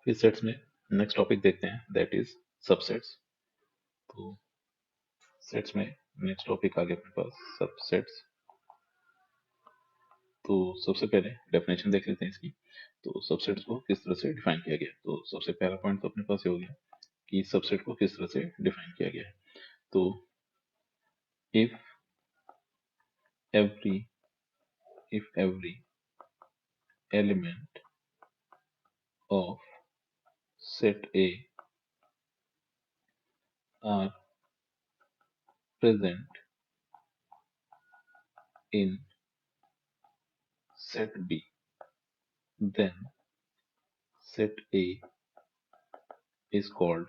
इस सेट्स में next topic देखते हैं, दैट इज सबसेट्स। तो सेट्स में नेक्स्ट टॉपिक आ गया अपने पास सबसेट्स। तो सबसे पहले डेफिनेशन देख लेते हैं इसकी। तो सबसेट्स को किस तरह से डिफाइन किया गया, तो सबसे पहला पॉइंट तो अपने पास ये हो गया कि सबसेट को किस तरह से डिफाइन किया गया है। तो if every element of set A are present in set B, then set A is called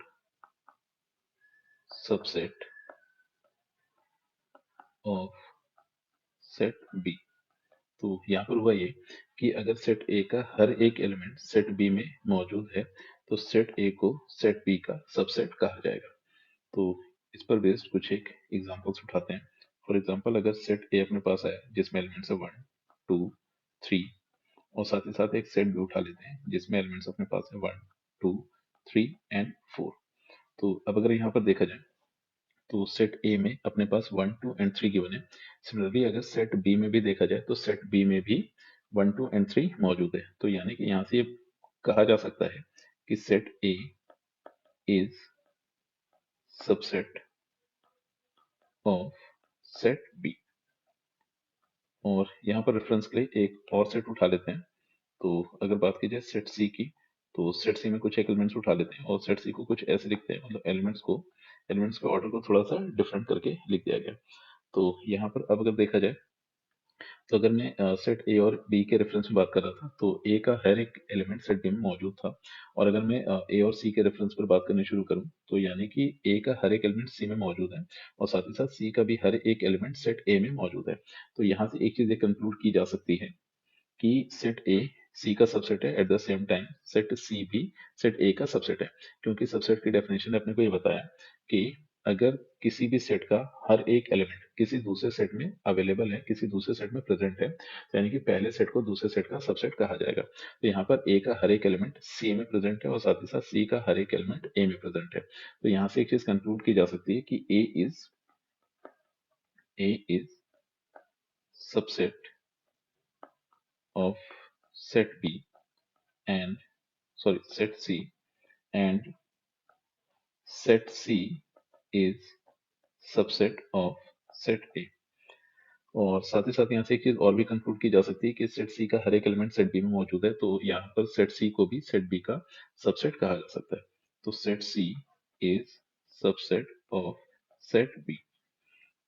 subset of set B। तो यहाँ पर हुआ ये कि अगर सेट ए का हर एक एलिमेंट सेट बी में मौजूद है तो सेट ए को सेट बी का सबसेट कहा जाएगा। तो इस पर बेस्ड कुछ एक एग्जांपल्स उठाते हैं। फॉर एग्जांपल, अगर सेट ए अपने पास है जिसमें एलिमेंट्स है 1 2 3, और साथ ही साथ एक सेट बी उठा लेते हैं जिसमें एलिमेंट्स अपने पास है 1 2 3 एंड 4। तो अब अगर यहाँ पर देखा जाए तो सेट ए में अपने पास 1 2 एंड 3 गिवन है। सिमिलरली अगर सेट बी में भी देखा जाए तो सेट बी में भी 1 2 एंड 3 मौजूद है। तो यानी कि यहाँ से ये कहा जा सकता है कि set A is subset of set B. और यहाँ पर रेफरेंस के लिए एक और सेट उठा लेते हैं। तो अगर बात की जाए सेट सी की, तो सेट सी में कुछ एक एलिमेंट्स उठा लेते हैं और सेट सी को कुछ ऐसे लिखते हैं, मतलब एलिमेंट्स के ऑर्डर को थोड़ा सा डिफरेंट करके लिख दिया गया। तो यहाँ पर अब अगर देखा जाए तो अगर मैं सेट ए और बी के रेफरेंस में बात कर रहा था तो ए का हर एक एलिमेंट सेट बी में मौजूद था। और अगर मैं ए और सी के रेफरेंस पर बात करनी शुरू करूं तो यानी कि ए का हर एक एलिमेंट सी में मौजूद है और साथ ही साथ सी का भी हर एक एलिमेंट सेट ए में मौजूद है। तो यहाँ से एक चीज कंक्लूड की जा सकती है कि सेट ए सी का सबसेट है, at the same time set C भी सेट ए का सबसेट है। क्योंकि सबसेट की डेफिनेशन ने अपने को ये बताया कि अगर किसी भी सेट का हर एक एलिमेंट किसी दूसरे सेट में अवेलेबल है, किसी दूसरे सेट में प्रेजेंट है, तो यानी कि पहले सेट को दूसरे सेट का सबसेट कहा जाएगा। तो यहाँ पर ए का हर एक एलिमेंट सी में प्रेजेंट है और साथ ही साथ सी का हर एक एलिमेंट ए में प्रेजेंट है। तो यहाँ से एक चीज कंक्लूड की जा सकती है कि A is subset of set B and set C, and set C is subset of set A। और साथ ही साथ यहाँ से एक चीज और भी कंक्लूड की जा सकती है कि सेट सी का हर एक एलिमेंट सेट बी में मौजूद है, तो यहाँ पर सेट सी को भी सेट बी का सबसेट कहा जा सकता है। तो set C is subset of set B.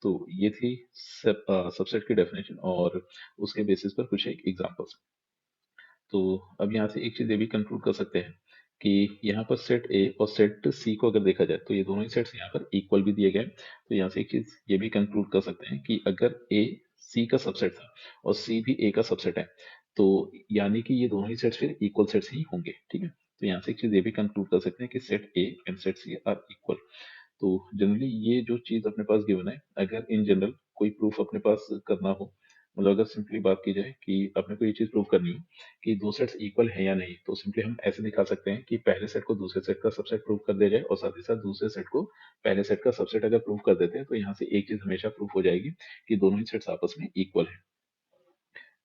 तो ये थी सबसेट की डेफिनेशन और उसके बेसिस पर कुछ एक एग्जांपल्स। तो अब यहाँ से एक चीज ये भी कंक्लूड कर सकते हैं कि यहाँ पर सेट ए और सेट सी को अगर देखा जाए तो ये दोनों ही सेट्स यहाँ पर इक्वल भी दिए गए। तो यहाँ से एक चीज ये भी कंक्लूड कर सकते हैं कि अगर ए सी का सबसेट था और सी भी ए का सबसेट है तो यानी कि ये दोनों ही सेट्स फिर इक्वल सेट्स ही होंगे। ठीक है, तो यहाँ से एक चीज ये भी कंक्लूड कर सकते हैं कि set A and set C are equal. तो जनरली ये जो चीज अपने पास गिवन है, अगर इन जनरल कोई प्रूफ अपने पास करना हो, मतलब अगर सिंपली बात की जाए कि अपने को ये चीज प्रूव करनी हो कि दो सेट्स इक्वल है या नहीं, तो सिंपली हम ऐसे दिखा सकते हैं कि पहले सेट को दूसरे सेट का सबसेट प्रूव कर दिया जाए और साथ ही साथ दूसरे सेट को पहले सेट का सबसेट अगर प्रूव कर देते हैं तो यहाँ से एक चीज हमेशा प्रूफ हो जाएगी कि दोनों ही सेट्स आपस में इक्वल है।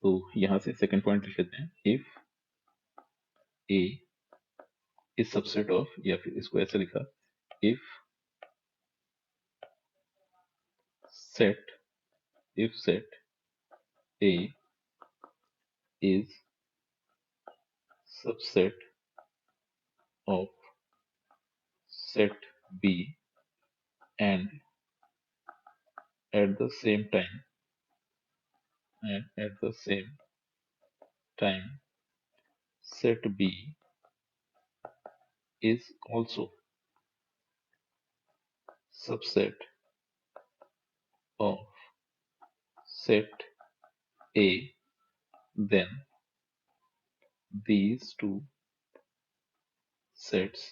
तो यहाँ से सेकंड पॉइंट लिख लेते हैं, if A is subset of, या फिर इसको ऐसे लिखा, if set set A is subset of set B, and at the same time set B is also subset of set A, then these two sets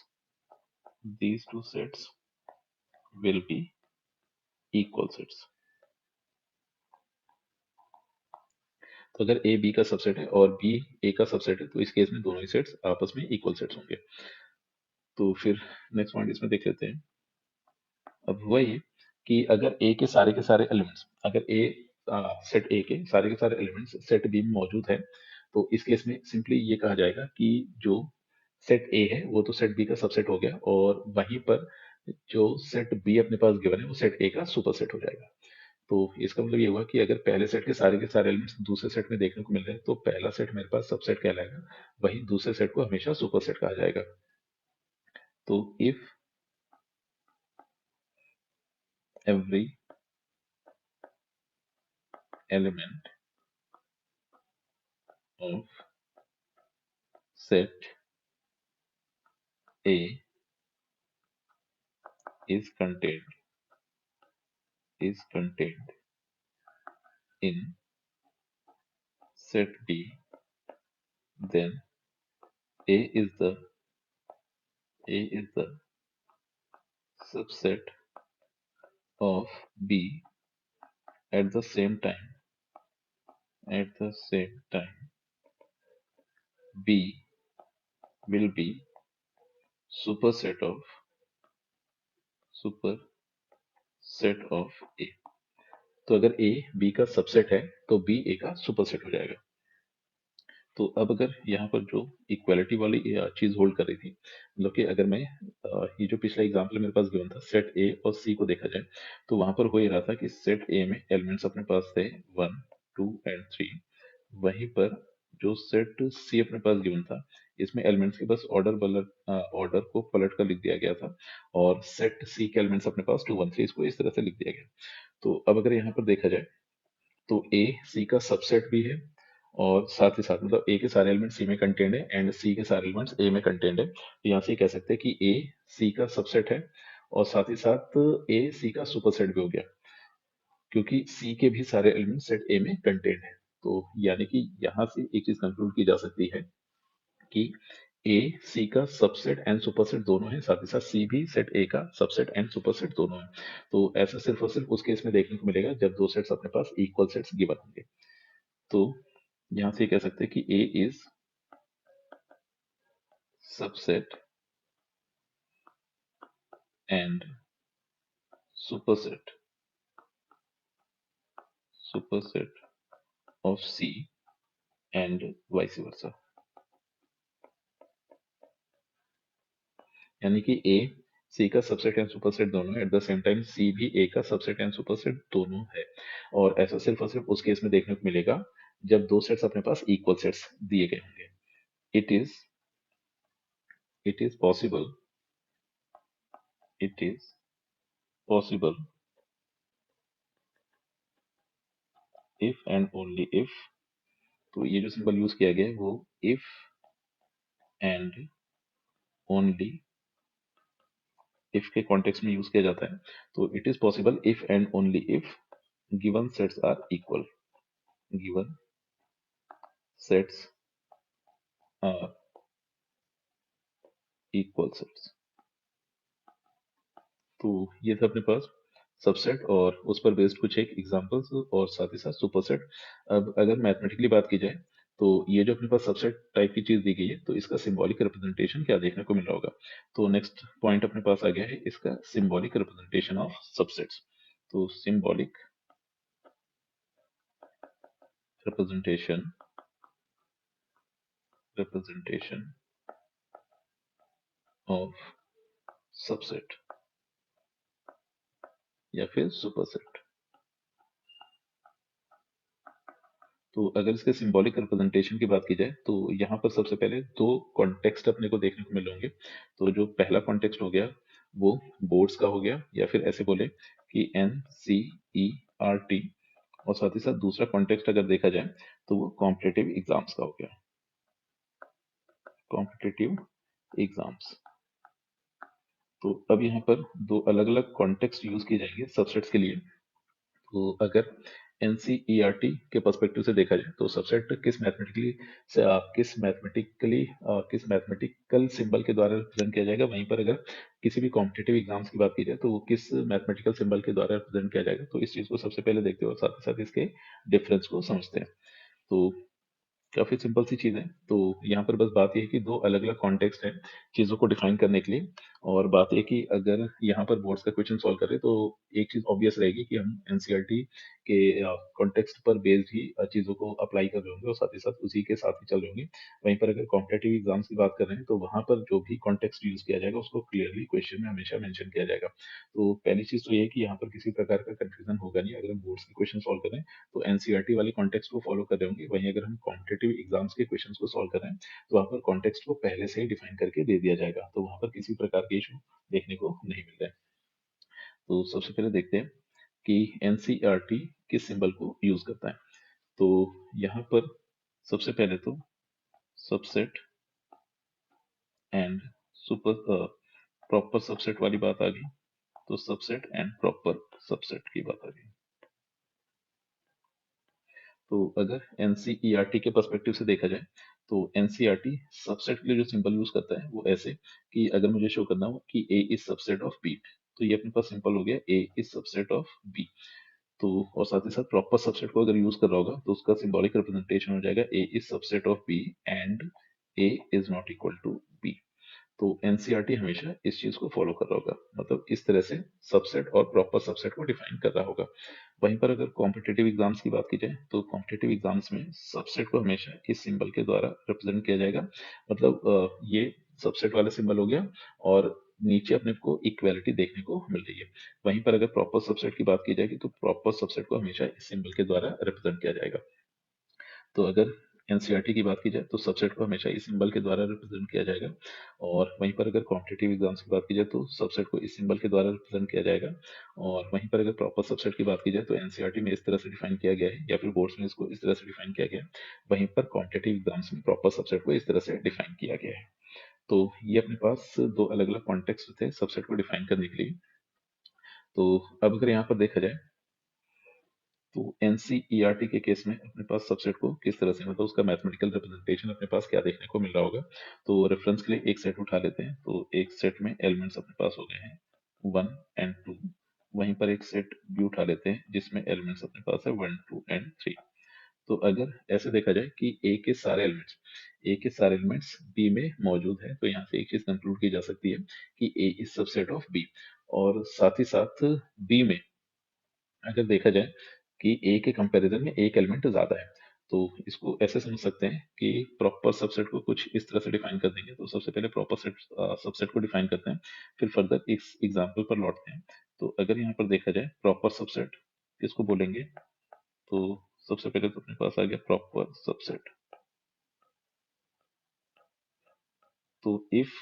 will be equal sets। तो अगर A B का subset है और B ए का subset है तो इस case में दोनों ही सेट्स आपस में इक्वल सेट्स होंगे। तो फिर नेक्स्ट पॉइंट इसमें देख लेते हैं। अब वही है कि अगर ए के सारे एलिमेंट्स, अगर ए सेट ए के सारे एलिमेंट्स सेट बी में मौजूद है तो इस केस में सिंपली ये कहा जाएगा कि जो सेट ए है वो तो सेट बी का सबसेट हो गया, और वहीं पर जो सेट बी अपने पास गिवन है वो सेट ए का सुपरसेट हो जाएगा। तो इसका मतलब ये हुआ कि अगर पहले सेट के सारे एलिमेंट्स दूसरे सेट में देखने को मिल रहे हैं तो पहला सेट मेरे पास सबसेट कहलाएगा, वहीं दूसरे सेट को हमेशा सुपरसेट कहा जाएगा। तो if every element of set A is contained in set B, then A is the subset of B at the same time. B will be superset of A. तो अगर A B का subset है तो B A का superset हो जाएगा। तो अब अगर यहाँ पर जो इक्वालिटी वाली चीज होल्ड कर रही थी, मतलब कि अगर मैं ये जो पिछला एग्जांपल मेरे पास गिवन था सेट ए और सी को देखा जाए तो वहां पर हो ही रहा था कि सेट ए में एलिमेंट्स अपने पास थे 1 2 एंड 3, वहीं पर जो सेट सी अपने पास गिवन था इसमें एलिमेंट्स के बस ऑर्डर को पलट कर लिख दिया गया था, और सेट सी के एलिमेंट्स अपने पास 2 1 3 इसको इस तरह से लिख दिया गया। तो अब अगर यहाँ पर देखा जाए तो ए सी का सबसेट भी है, और साथ ही साथ मतलब ए के सारे एलिमेंट सी में कंटेंड है एंड सी के सारे एलिमेंट्स ए में कंटेंड है, तो यहाँ से ये कह सकते हैं कि ए सी का सबसेट है और साथ ही साथ ए सी का सुपरसेट भी हो गया, क्योंकि सी के भी सारे एलिमेंट सेट ए में कंटेंड है। तो यानी कि यहाँ से एक चीज कंक्लूड की जा सकती है कि ए सी का सबसेट एंड सुपरसेट दोनों है, साथ ही साथ सी भी सेट ए का सबसेट एंड सुपरसेट दोनों है। तो ऐसा सिर्फ और सिर्फ उस केस में देखने को मिलेगा जब दो सेट्स अपने पास इक्वल सेट्स गिवन होंगे। तो यहां से कह सकते हैं कि A is subset and superset of C and vice versa. यानी कि A C का सबसेट एंड सुपरसेट दोनों है, at the same time C भी A का सबसेट एंड सुपरसेट दोनों है, और ऐसा सिर्फ और सिर्फ उस केस में देखने को मिलेगा जब दो सेट्स अपने पास इक्वल सेट्स दिए गए होंगे। It is possible it is possible if and only if, तो ये जो सिंबल यूज किया गया है वो इफ एंड ओनली इफ के कॉन्टेक्स्ट में यूज किया जाता है। तो it is possible if and only if given sets are equal, given sets are equal sets. तो ये था अपने पास सबसेट और उस पर बेस्ड कुछ एक एग्जांपल्स और साथ ही साथ सुपरसेट। अब अगर मैथमेटिकली बात की जाए तो ये जो अपने पास सबसेट टाइप की चीज दी गई है तो इसका सिंबॉलिक रिप्रेजेंटेशन क्या देखने को मिल रहा होगा। तो नेक्स्ट पॉइंट अपने पास आ गया है इसका सिंबॉलिक रिप्रेजेंटेशन ऑफ सबसेट्स। तो सिंबॉलिक रिप्रेजेंटेशन ऑफ सबसेट या फिर सुपरसेट। तो अगर इसके सिंबॉलिक रिप्रेजेंटेशन की बात की जाए तो यहाँ पर सबसे पहले दो कॉन्टेक्स्ट अपने को देखने को मिल होंगे। तो जो पहला कॉन्टेक्स्ट हो गया वो बोर्ड्स का हो गया, या फिर ऐसे बोले कि NCERT, और साथ ही साथ दूसरा कॉन्टेक्स्ट अगर देखा जाए तो वो कॉम्पिटिटिव एग्जाम्स का हो गया, कॉम्पिटिटिव एग्जाम्स। तो अब यहाँ पर दो अलग अलग कॉन्टेक्स्ट यूज किए जाएंगे सबसेट्स के लिए। तो अगर एनसीईआरटी के पर्सपेक्टिव से देखा जाए तो सबसेट किस मैथमेटिकल सिंबल के द्वारा रिप्रेजेंट किया जाएगा, वहीं पर अगर किसी भी कॉम्पिटिटिव एग्जाम्स की बात की जाए तो वो किस मैथमेटिकल सिंबल के द्वारा रिप्रेजेंट किया जाएगा। तो इस चीज को सबसे पहले देखते हैं और साथ ही साथ इसके डिफरेंस को समझते हैं। तो काफ़ी सिंपल सी चीज़ है। तो यहाँ पर बस बात ये है कि 2 अलग-अलग कॉन्टेक्स्ट हैं चीज़ों को डिफाइन करने के लिए, और बात ये है कि अगर यहाँ पर बोर्ड्स का क्वेश्चन सॉल्व कर रहे हैं तो एक चीज़ ऑब्वियस रहेगी कि हम एनसीईआरटी के कॉन्टेक्स्ट पर बेस्ड ही चीज़ों को अप्लाई कर रहे होंगे और साथ ही साथ उसी के साथ ही चल रहे होंगे। वहीं पर अगर कॉम्पिटिटिव एग्जाम्स की बात कर रहे हैं तो वहाँ पर जो भी कॉन्टेक्स्ट यूज़ किया जाएगा उसको क्लियरली क्वेश्चन में हमेशा मेंशन किया जाएगा। तो पहली चीज़ तो ये है कि यहाँ पर किसी प्रकार का कन्फ्यूजन होगा नहीं अगर हम बोर्ड्स के क्वेश्चन सॉल्व कर रहे हैं तो एनसीईआरटी वाले कॉन्टेक्स्ट को फॉलो कर रहे होंगे। वहीं अगर हम कॉम्पिटिटिव एग्जाम्स के क्वेश्चंस को सॉल्व कर रहे हैं तो वहाँ पर कॉन्टेक्स्ट को पहले से ही डिफाइन करके दे दिया जाएगा, तो वहाँ पर किसी प्रकार के इशू देखने को नहीं मिल रहे हैं। तो सबसे पहले देखते हैं कि एनसीईआरटी किस सिंबल को यूज करता है। तो यहाँ पर सबसे पहले तो subset and super proper subset वाली बात आ गई। तो सबसेट एंड प्रॉपर सबसेट की बात आ गई। तो अगर एनसीईआरटी के पर्सपेक्टिव से देखा जाए तो एनसीईआरटी सबसेट के लिए जो सिंबल यूज करता है वो ऐसे कि अगर मुझे शो करना हो कि A is subset of B, तो ये अपने पास सिंपल हो गया ए इज सबसेट ऑफ बी। तो और साथ ही साथ प्रॉपर सबसेट को अगर यूज कर रहा होगा तो उसका सिंबॉलिक रिप्रेजेंटेशन हो जाएगा A is subset of B and A is not equal to B. तो एनसीईआरटी हमेशा इस चीज को फॉलो कर रहा होगा, मतलब इस तरह से सबसेट और प्रॉपर सबसेट को डिफाइन कर रहा होगा। वहीं पर अगर कॉम्पिटिटिव एग्जाम्स की बात की जाए तो कॉम्पिटिटिव एग्जाम्स में सबसेट को हमेशा इस सिंबल के द्वारा रिप्रेजेंट किया जाएगा, मतलब ये सबसेट वाला सिंबल हो गया और नीचे अपने को इक्वेलिटी देखने को मिल रही है। वहीं पर अगर प्रॉपर सबसेट की बात की जाएगी तो प्रॉपर सबसेट को हमेशा इस सिंबल के द्वारा रिप्रेजेंट किया जाएगा। तो अगर एनसीईआरटी की बात की जाए तो सबसेट को हमेशा इस सिंबल के द्वारा रिप्रेजेंट किया जाएगा, और वहीं पर अगर कॉम्पिटिटिव एग्जाम्स की बात की जाए तो सबसेट को इस सिंबल के द्वारा रिप्रेजेंट किया जाएगा। और वहीं पर अगर प्रॉपर सबसेट की बात की जाए तो एनसीईआरटी में इस तरह से डिफाइन किया गया है या फिर बोर्ड्स में इसको इस तरह से डिफाइन किया गया है। वहीं पर कॉम्पिटिटिव एग्जाम्स में प्रॉपर सबसेट को इस तरह से डिफाइन किया गया है। तो ये अपने पास दो अलग अलग कॉन्टेक्स्ट थे सबसेट को डिफाइन करने के लिए। तो अब अगर यहाँ पर देखा जाए तो एनसीईआरटी के केस में अपने पास सबसेट को किस तरह से, मतलब उसका मैथमेटिकल रिप्रेजेंटेशन अपने पास क्या देखने को मिल रहा होगा। तो रेफरेंस के लिए एक सेट उठा लेते हैं। तो एक सेट में एलिमेंट्स अपने पास हो गए हैं 1 एंड 2। वहीं पर एक सेट बी उठा लेते हैं जिसमें एलिमेंट्स अपने पास है 1 2 एंड 3। तो अगर ऐसे देखा जाए कि ए के सारे एलिमेंट्स बी में मौजूद है तो यहाँ से एक चीज कंक्लूड की जा सकती है कि A is subset of B. और साथ ही साथ बी में अगर देखा जाए कि ए के कंपैरिजन में एक एलिमेंट ज्यादा है, तो इसको ऐसे समझ सकते हैं कि प्रॉपर सबसेट को कुछ इस तरह से डिफाइन कर देंगे। तो सबसे पहले प्रॉपर सबसेट को डिफाइन करते हैं, फिर फर्दर इस एग्जांपल पर लौटते हैं। तो अगर यहाँ पर देखा जाए प्रॉपर सबसेट किसको बोलेंगे, तो सबसे पहले तो अपने पास आ गया प्रॉपर सबसेट। तो if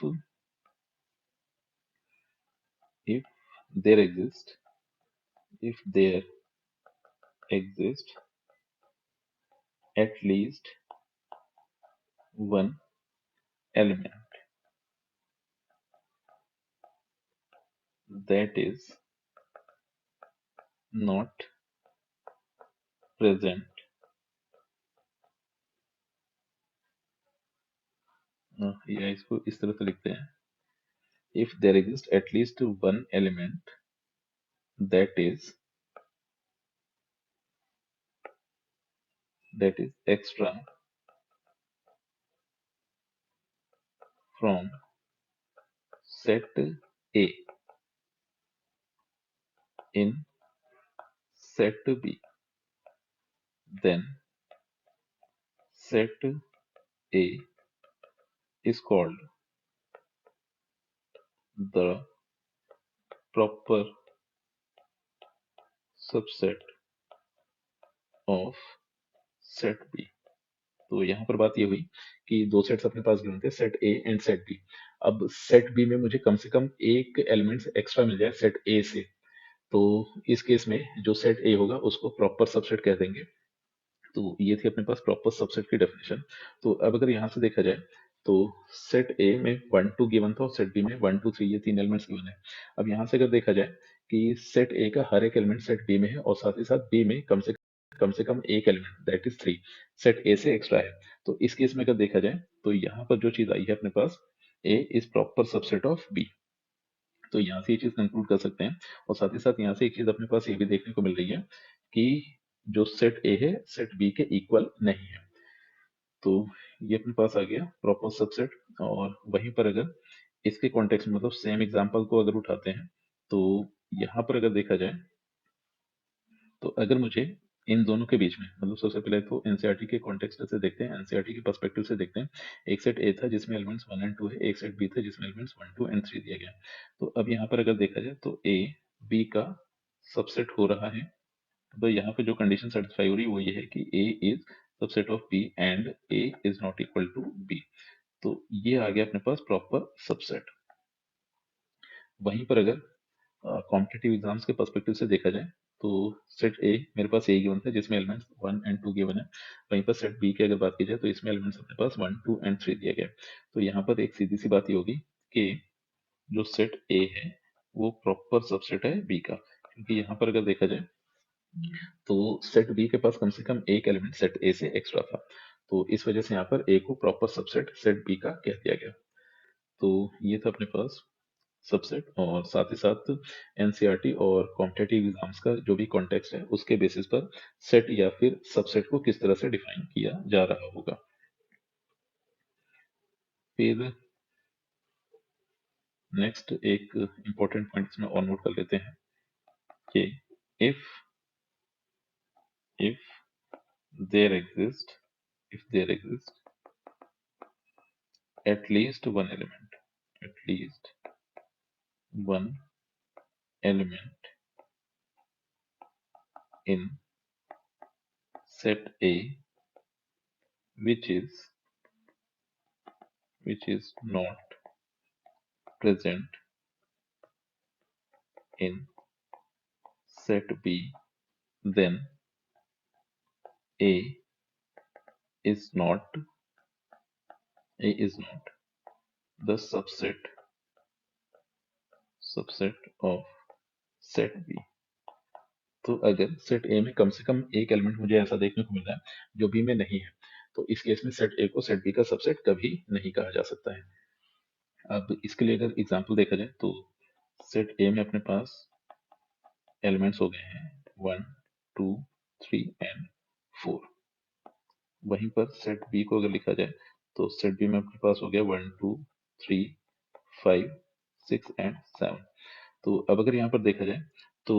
there exist if there exist at least one element that is not present, या इसको इस तरह से लिखते हैं, if there exists at least one element that is extra from set A in set B, then set A is called the proper subset of set B। तो यहाँ पर बात ये हुई कि दो सेट्स अपने पास गिवन थे, set A and set B. अब सेट बी में मुझे कम से कम एक एलिमेंट एक्स्ट्रा मिल जाए सेट ए से, तो इस केस में जो सेट ए होगा उसको प्रॉपर सबसेट कह देंगे। तो ये थी अपने पास प्रॉपर सबसेट की डेफिनेशन। तो अब अगर यहाँ से देखा जाए तो सेट ए में 1 2 गिवन था और सेट बी में 1 2 3 ये तीन एलिमेंट्स गिवन है। अब यहाँ से अगर देखा जाए कि सेट ए का हर एक एलिमेंट सेट बी में है और साथ ही साथ बी में कम से कम एक एलिमेंट दैट इज 3 सेट ए से एक्स्ट्रा है। तो इस केस में अगर देखा जाए तो यहाँ पर जो चीज आई है अपने पास A is proper subset of B. तो यहाँ से ये चीज कंक्लूड कर सकते हैं। और साथ ही साथ यहाँ से एक चीज अपने पास ये भी देखने को मिल रही है कि जो सेट ए है सेट बी के इक्वल नहीं है। तो ये अपने पास आ गया प्रॉपर सबसेट। और वहीं पर अगर इसके कॉन्टेक्स्ट में मतलब सेम एग्जांपल को अगर उठाते हैं तो यहाँ पर अगर देखा जाए तो अगर मुझे इन दोनों के बीच में मतलब सबसे पहले तो एनसीईआरटी के कॉन्टेक्स्ट से देखते हैं, एनसीईआरटी के पर्सपेक्टिव से देखते हैं। एक सेट ए था जिसमें एलिमेंट्स 1 एंड 2 है, एक सेट बी था जिसमें एलिमेंट्स 1 2 एंड 3 दिया गया है। तो अब यहाँ पर अगर देखा जाए तो ए बी का सबसेट हो रहा है। तो यहाँ पे जो कंडीशन सेटिस्फाई हो रही है वो ये है कि A is subset of B and A is not equal to B. तो ये आ गया अपने पास प्रॉपर सबसेट। वहीं पर अगर कॉम्पिटिटिव एग्जाम्स के पर्सपेक्टिव से देखा जाए तो सेट ए मेरे पास ए गिवन था जिसमें एलिमेंट्स 1 एंड 2 गिवन है। वहीं पर सेट बी की अगर बात की जाए तो इसमें एलिमेंट्स अपने पास 1 2 एंड 3 दिया गया है। तो यहाँ पर एक सीधी सी बात ये होगी कि जो सेट ए है वो प्रॉपर सबसेट है बी का, क्योंकि यहाँ पर अगर देखा जाए तो सेट बी के पास कम से कम एक एलिमेंट सेट ए से एक्स्ट्रा था। तो इस वजह से यहाँ पर ए को प्रॉपर सबसेट सेट बी का कह दिया गया। तो ये था अपने पास सबसेट, और साथ ही साथ एनसीईआरटी और कॉम्पिटिटिव एग्जाम्स का जो भी कॉन्टेक्स्ट है उसके बेसिस पर सेट या फिर सबसेट को किस तरह से डिफाइन किया जा रहा होगा। फिर नेक्स्ट एक इंपॉर्टेंट पॉइंट इसमें और नोट कर लेते हैं कि if if there exist if there exists at least one element at least one element in set A which is not present in set B, then A is not A is not the subset of set B। तो अगर set ए में कम से कम एक element मुझे ऐसा देखने को मिल रहा है जो बी में नहीं है, तो इस केस में सेट ए को सेट बी का सबसेट कभी नहीं कहा जा सकता है। अब इसके लिए अगर एग्जांपल देखा जाए तो सेट ए में अपने पास एलिमेंट्स हो गए हैं 1 2 3 एंड 4। वहीं पर सेट बी को अगर लिखा जाए तो सेट बी में अपने पास हो गया 1 2 3 5 6 एंड 7। तो अब अगर यहाँ पर देखा जाए तो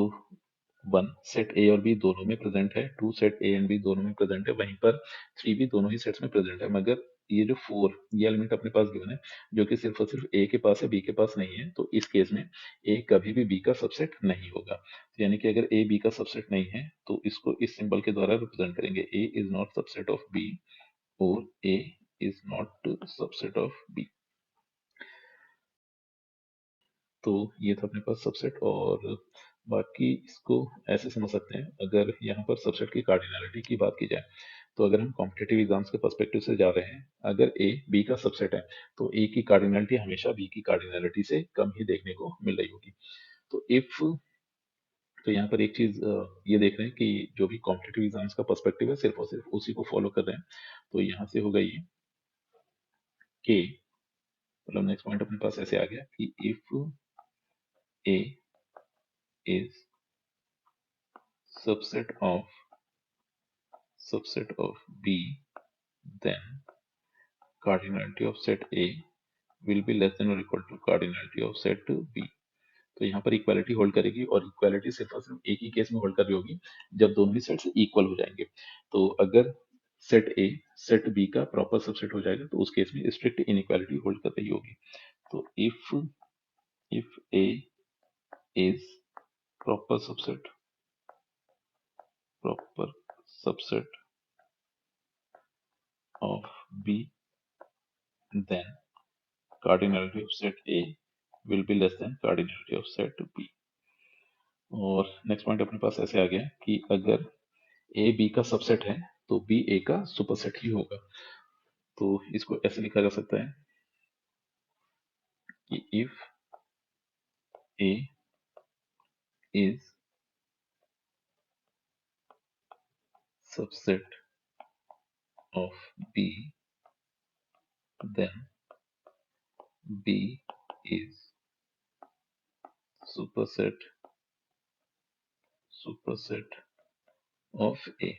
1 सेट ए और बी दोनों में प्रेजेंट है, 2 सेट ए एंड बी दोनों में प्रेजेंट है, वहीं पर 3 भी दोनों ही सेट्स में प्रेजेंट है। मगर ये जो 4 ये एलिमेंट अपने पास गिवन है जो कि सिर्फ और सिर्फ ए के पास है, बी के पास नहीं है। तो इस केस में ए कभी भी बी का सबसेट नहीं होगा। तो यानी कि अगर ए बी का सबसेट नहीं है तो इसको इस सिंबल के द्वारा रिप्रेजेंट करेंगे, A is not subset of B और A is not subset of B. तो ये था अपने पास सबसेट। और बाकी इसको ऐसे समझ सकते हैं, अगर यहाँ पर सबसेट की कार्डिनैलिटी की बात की जाए तो अगर हम कॉम्पिटिटिव एग्जाम्स के पर्सपेक्टिव से जा रहे हैं, अगर ए बी का सबसेट है तो ए की कार्डिनैलिटी हमेशा बी की कार्डिनैलिटी से कम ही देखने को मिल रही होगी। तो इफ तो यहाँ पर एक चीज ये देख रहे हैं कि जो भी कॉम्पिटिटिव एग्जाम्स का पर्सपेक्टिव है सिर्फ और सिर्फ उसी को फॉलो कर रहे हैं। तो यहाँ से होगा ये कि मतलब नेक्स्ट पॉइंट अपने पास ऐसे आ गया कि if A is subset of B, then cardinality of set A will be less than or equal to cardinality of set B। तो यहाँ पर इक्वालिटी होल्ड करेगी, और इक्वालिटी सिर्फ और सिर्फ एक ही केस में होल्ड कर रही होगी जब दोनों ही सेट्स इक्वल हो जाएंगे। तो अगर सेट ए सेट बी का प्रॉपर सबसेट हो जाएगा तो उस केस में स्ट्रिक्ट इनइक्वालिटी होल्ड कर रही होगी। तो if A is proper subset of B, then cardinality of set A will be less than cardinality of set B। और नेक्स्ट पॉइंट अपने पास ऐसे आ गया कि अगर ए बी का सबसेट है तो बी ए का सुपरसेट ही होगा। तो इसको ऐसे लिखा जा सकता है कि if A is subset of B, then B is superset of A.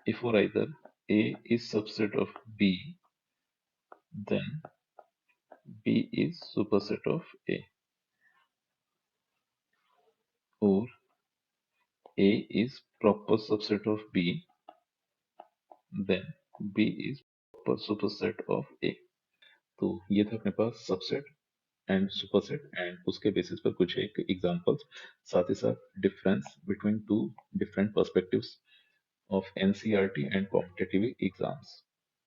If or either A is subset of B, then B is superset of A, or A is proper subset of B, then B is proper superset of A. तो ये था अपने पास subset and superset and उसके basis पर कुछ एक examples, साथ ही साथ difference between two different perspectives of NCERT and competitive exams.